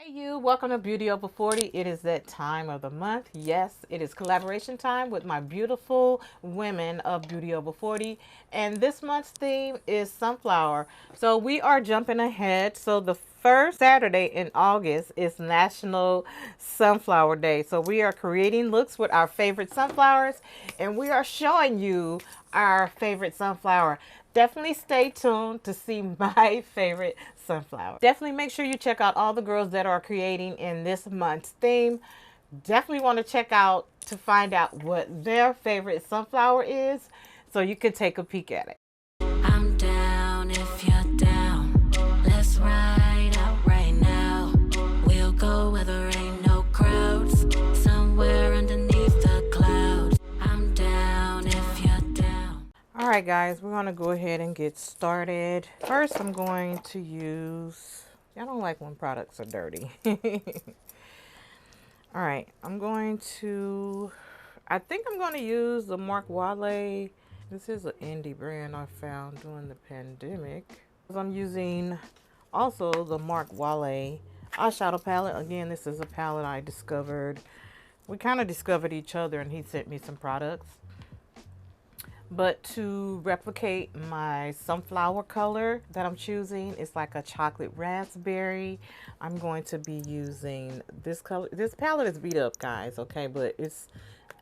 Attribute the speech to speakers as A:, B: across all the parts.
A: Hey you, welcome to Beauty Over 40. It is that time of the month. Yes, it is collaboration time with my beautiful women of Beauty Over 40. And this month's theme is sunflower. So we are jumping ahead. So the first Saturday in August is National Sunflower Day. So we are creating looks with our favorite sunflowers and we are showing you our favorite sunflower. Definitely stay tuned to see my favorite sunflower. Definitely make sure you check out all the girls that are creating in this month's theme. Definitely want to check out to find out what their favorite sunflower is so you can take a peek at it.
B: I'm down if you're down. Let's ride out right now. We'll go where there ain't no crowds. Somewhere underneath the clouds. I'm down if you're down.
A: All right, guys, we're going to go ahead and get started. First, I'm going to use... I don't like when products are dirty. All right, I'm going to... I think I'm going to use the Marc Wale. This is an indie brand I found during the pandemic. I'm using also the Marc Wale eyeshadow palette. Again, this is a palette I discovered. We kind of discovered each other and he sent me some products. But to replicate my sunflower color that I'm choosing, it's like a chocolate raspberry. I'm going to be using this color. This palette is beat up, guys, okay? But it's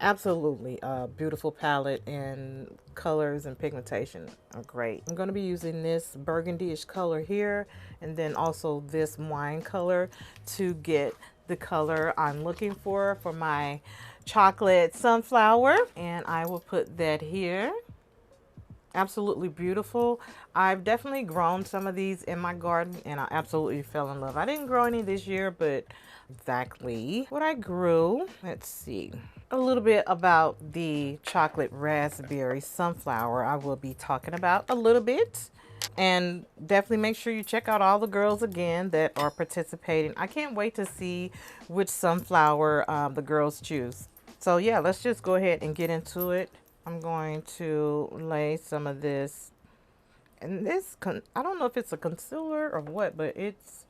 A: absolutely a beautiful palette, and colors and pigmentation are great. I'm going to be using this burgundy-ish color here, and then also this wine color to get the color I'm looking for my chocolate sunflower, and I will put that here. Absolutely beautiful. I've definitely grown some of these in my garden and I absolutely fell in love. I didn't grow any this year, but exactly what I grew. Let's see. A little bit about the chocolate raspberry sunflower I will be talking about a little bit. And definitely make sure you check out all the girls again that are participating. I can't wait to see which sunflower the girls choose. So yeah, let's just go ahead and get into it. I'm going to lay some of this, and this, I don't know if it's a concealer or what, but it's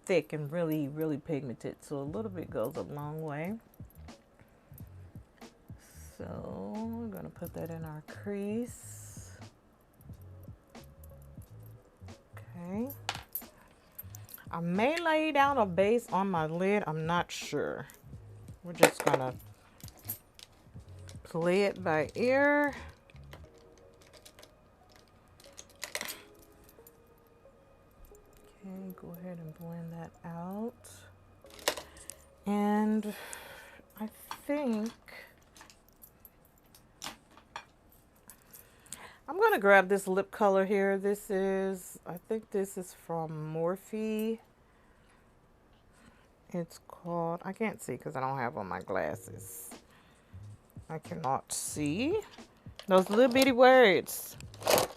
A: thick and really, really pigmented. So a little bit goes a long way. So we're going to put that in our crease. Okay. I may lay down a base on my lid. I'm not sure. We're just going to play it by ear. Okay, go ahead and blend that out. And I think I'm going to grab this lip color here. This is, I think this is from Morphe. It's called, I can't see because I don't have on my glasses. I cannot see those little bitty words. Let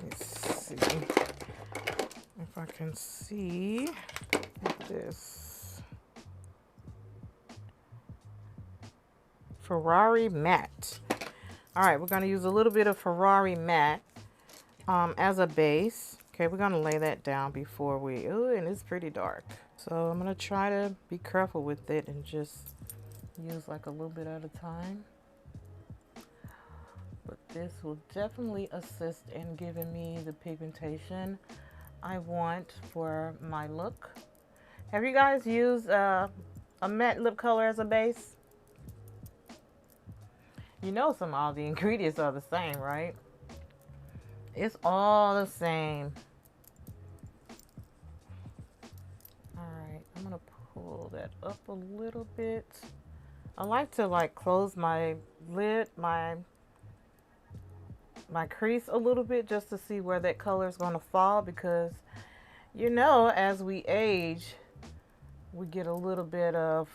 A: me see if I can see this. Ferrari Matte. All right, we're going to use a little bit of Ferrari Matte as a base. Okay, we're going to lay that down before we, ooh, and it's pretty dark. So I'm going to try to be careful with it and just use like a little bit at a time. But this will definitely assist in giving me the pigmentation I want for my look. Have you guys used a matte lip color as a base? You know all the ingredients are the same, right? It's all the same. All right, I'm gonna pull that up a little bit. I like to like close my lid, my crease a little bit just to see where that color is gonna fall, because you know, as we age, we get a little bit of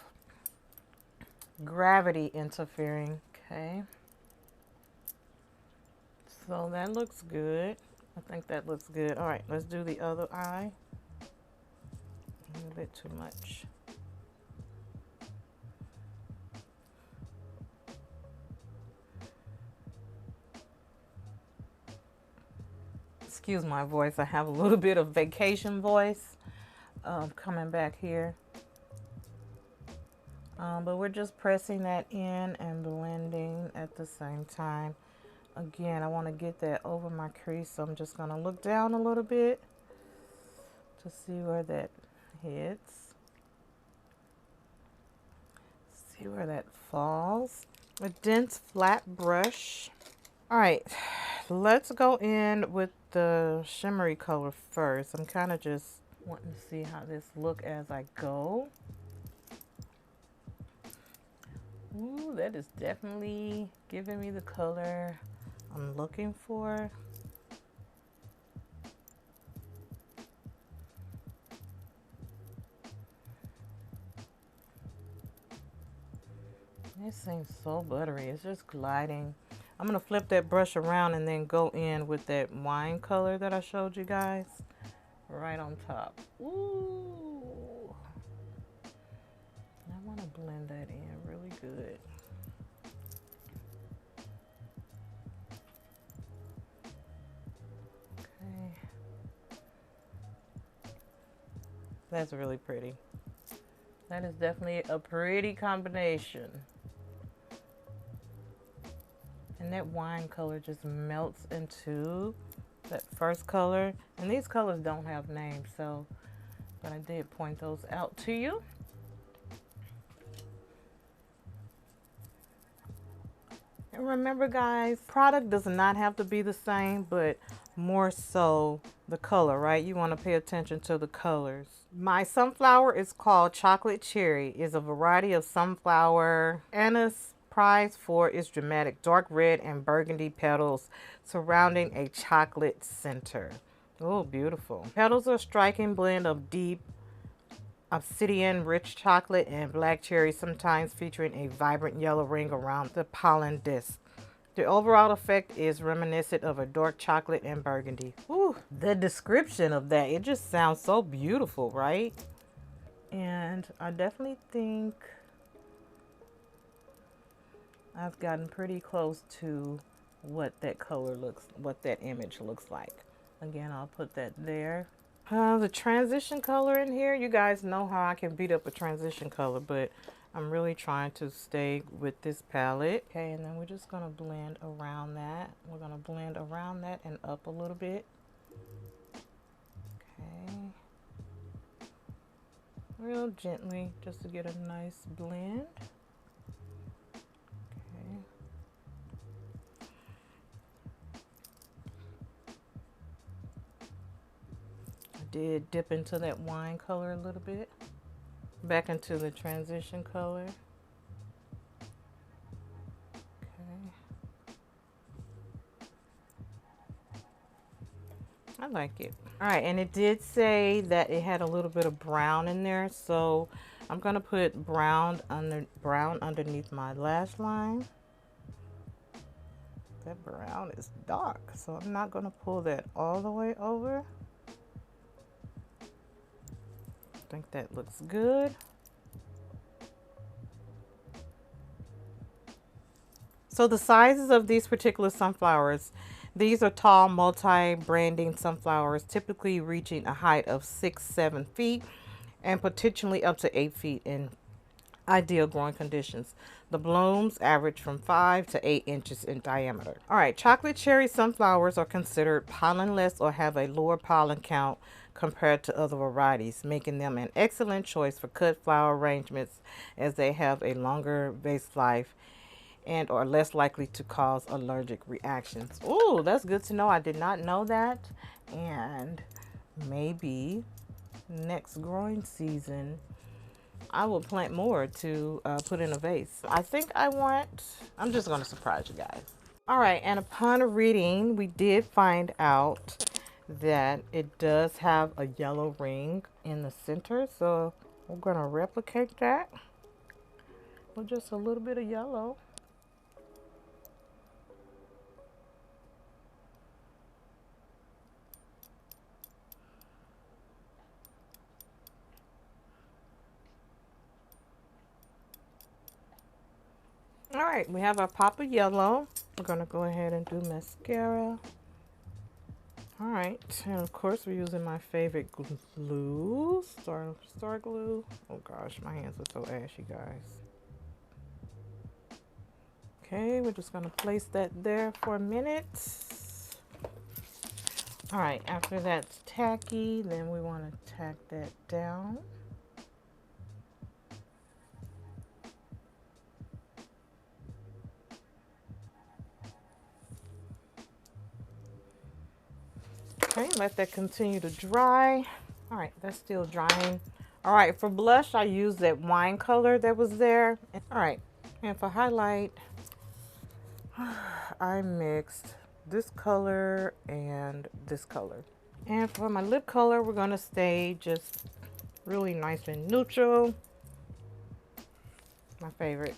A: gravity interfering. Okay, so that looks good. I think that looks good. All right, let's do the other eye. A little bit too much. Excuse my voice. I have a little bit of vacation voice coming back here. But we're just pressing that in and blending at the same time. Again, I want to get that over my crease, so I'm just going to look down a little bit to see where that hits. See where that falls. A dense flat brush. All right, let's go in with the shimmery color first. I'm kind of just wanting to see how this look as I go. Ooh, that is definitely giving me the color I'm looking for. It seems so buttery. It's just gliding. I'm going to flip that brush around and then go in with that wine color that I showed you guys right on top. Ooh. I want to blend that in really good. Okay. That's really pretty. That is definitely a pretty combination. And that wine color just melts into that first color. And these colors don't have names, so, but I did point those out to you. And remember guys, product does not have to be the same, but more so the color, right? You want to pay attention to the colors. My sunflower is called Chocolate Cherry. It's a variety of sunflower. Anna's prize for its dramatic dark red and burgundy petals surrounding a chocolate center. Oh, beautiful. Petals are a striking blend of deep obsidian rich chocolate and black cherry, sometimes featuring a vibrant yellow ring around the pollen disc. The overall effect is reminiscent of a dark chocolate and burgundy. Ooh, the description of that, it just sounds so beautiful, right? And I definitely think I've gotten pretty close to what that color looks, what that image looks like. Again, I'll put that there. The transition color in here, you guys know how I can beat up a transition color, but I'm really trying to stay with this palette. Okay, and then we're just gonna blend around that. We're gonna blend around that and up a little bit. Okay. Real gently, just to get a nice blend. Okay. I did dip into that wine color a little bit. Back into the transition color. Okay. I like it. All right, and it did say that it had a little bit of brown in there, so I'm gonna put brown underneath my lash line. That brown is dark, so I'm not gonna pull that all the way over. I think that looks good. So the sizes of these particular sunflowers, these are tall multi-branding sunflowers, typically reaching a height of 6-7 feet and potentially up to 8 feet in ideal growing conditions. The blooms average from 5 to 8 inches in diameter. All right, chocolate cherry sunflowers are considered pollenless or have a lower pollen count compared to other varieties, making them an excellent choice for cut flower arrangements as they have a longer base life and are less likely to cause allergic reactions. Oh, that's good to know. I did not know that. And maybe next growing season, I will plant more to put in a vase. I think I'm just going to surprise you guys. All right, and upon reading, we did find out that it does have a yellow ring in the center. So we're going to replicate that with just a little bit of yellow. All right, we have our pop of yellow. We're gonna go ahead and do mascara. All right, and of course we're using my favorite glue, star glue. Oh gosh, my hands are so ashy, guys. Okay, we're just gonna place that there for a minute. All right, after that's tacky, then we want to tack that down. Okay, let that continue to dry. All right, that's still drying. All right, for blush, I used that wine color that was there. All right, and for highlight, I mixed this color and this color. And for my lip color, we're gonna stay just really nice and neutral. My favorite.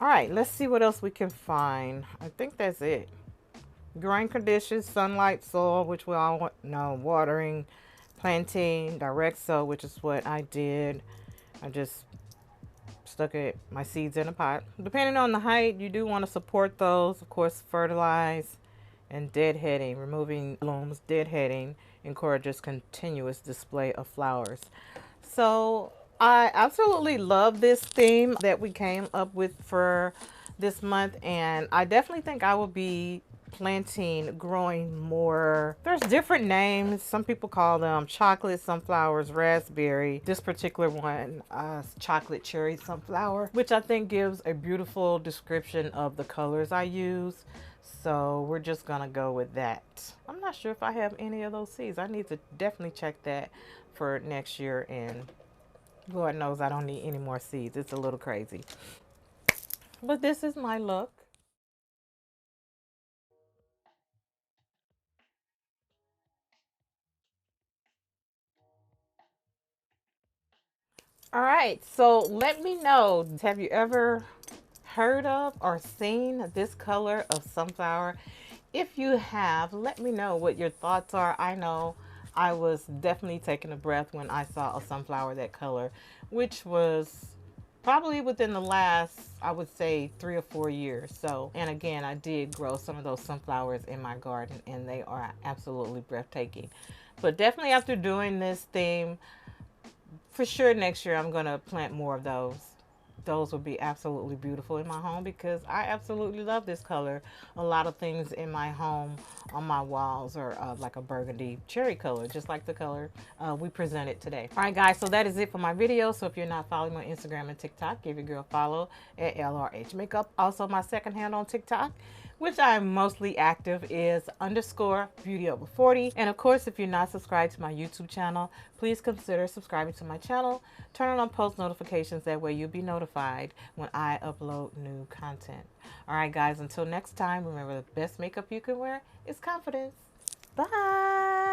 A: All right, let's see what else we can find. I think that's it. Growing conditions, sunlight, soil, which we all know, watering, planting, direct sow, which is what I did. I just stuck my seeds in a pot. Depending on the height, you do want to support those. Of course, fertilize and deadheading, removing blooms, deadheading encourages continuous display of flowers. So I absolutely love this theme that we came up with for this month, and I definitely think I will be planting, growing more. There's different names. Some people call them chocolate sunflowers, raspberry. This particular one, chocolate cherry sunflower, which I think gives a beautiful description of the colors I use. So we're just gonna go with that. I'm not sure if I have any of those seeds. I need to definitely check that for next year, and Lord knows I don't need any more seeds. It's a little crazy. But this is my look. All right, so let me know, have you ever heard of or seen this color of sunflower? If you have, let me know what your thoughts are. I know I was definitely taking a breath when I saw a sunflower that color, which was probably within the last, I would say, 3 or 4 years. So, and again, I did grow some of those sunflowers in my garden, and they are absolutely breathtaking. But definitely after doing this theme, for sure next year I'm gonna plant more of those. Those will be absolutely beautiful in my home because I absolutely love this color. A lot of things in my home on my walls are like a burgundy cherry color, just like the color we presented today. All right, guys, so that is it for my video. So if you're not following me on Instagram and TikTok, give your girl a follow at LRH Makeup. Also, my second hand on TikTok, which I'm mostly active, is _beauty over40. And of course, if you're not subscribed to my YouTube channel, please consider subscribing to my channel. Turn on post notifications. That way you'll be notified when I upload new content. All right, guys, until next time, remember the best makeup you can wear is confidence. Bye.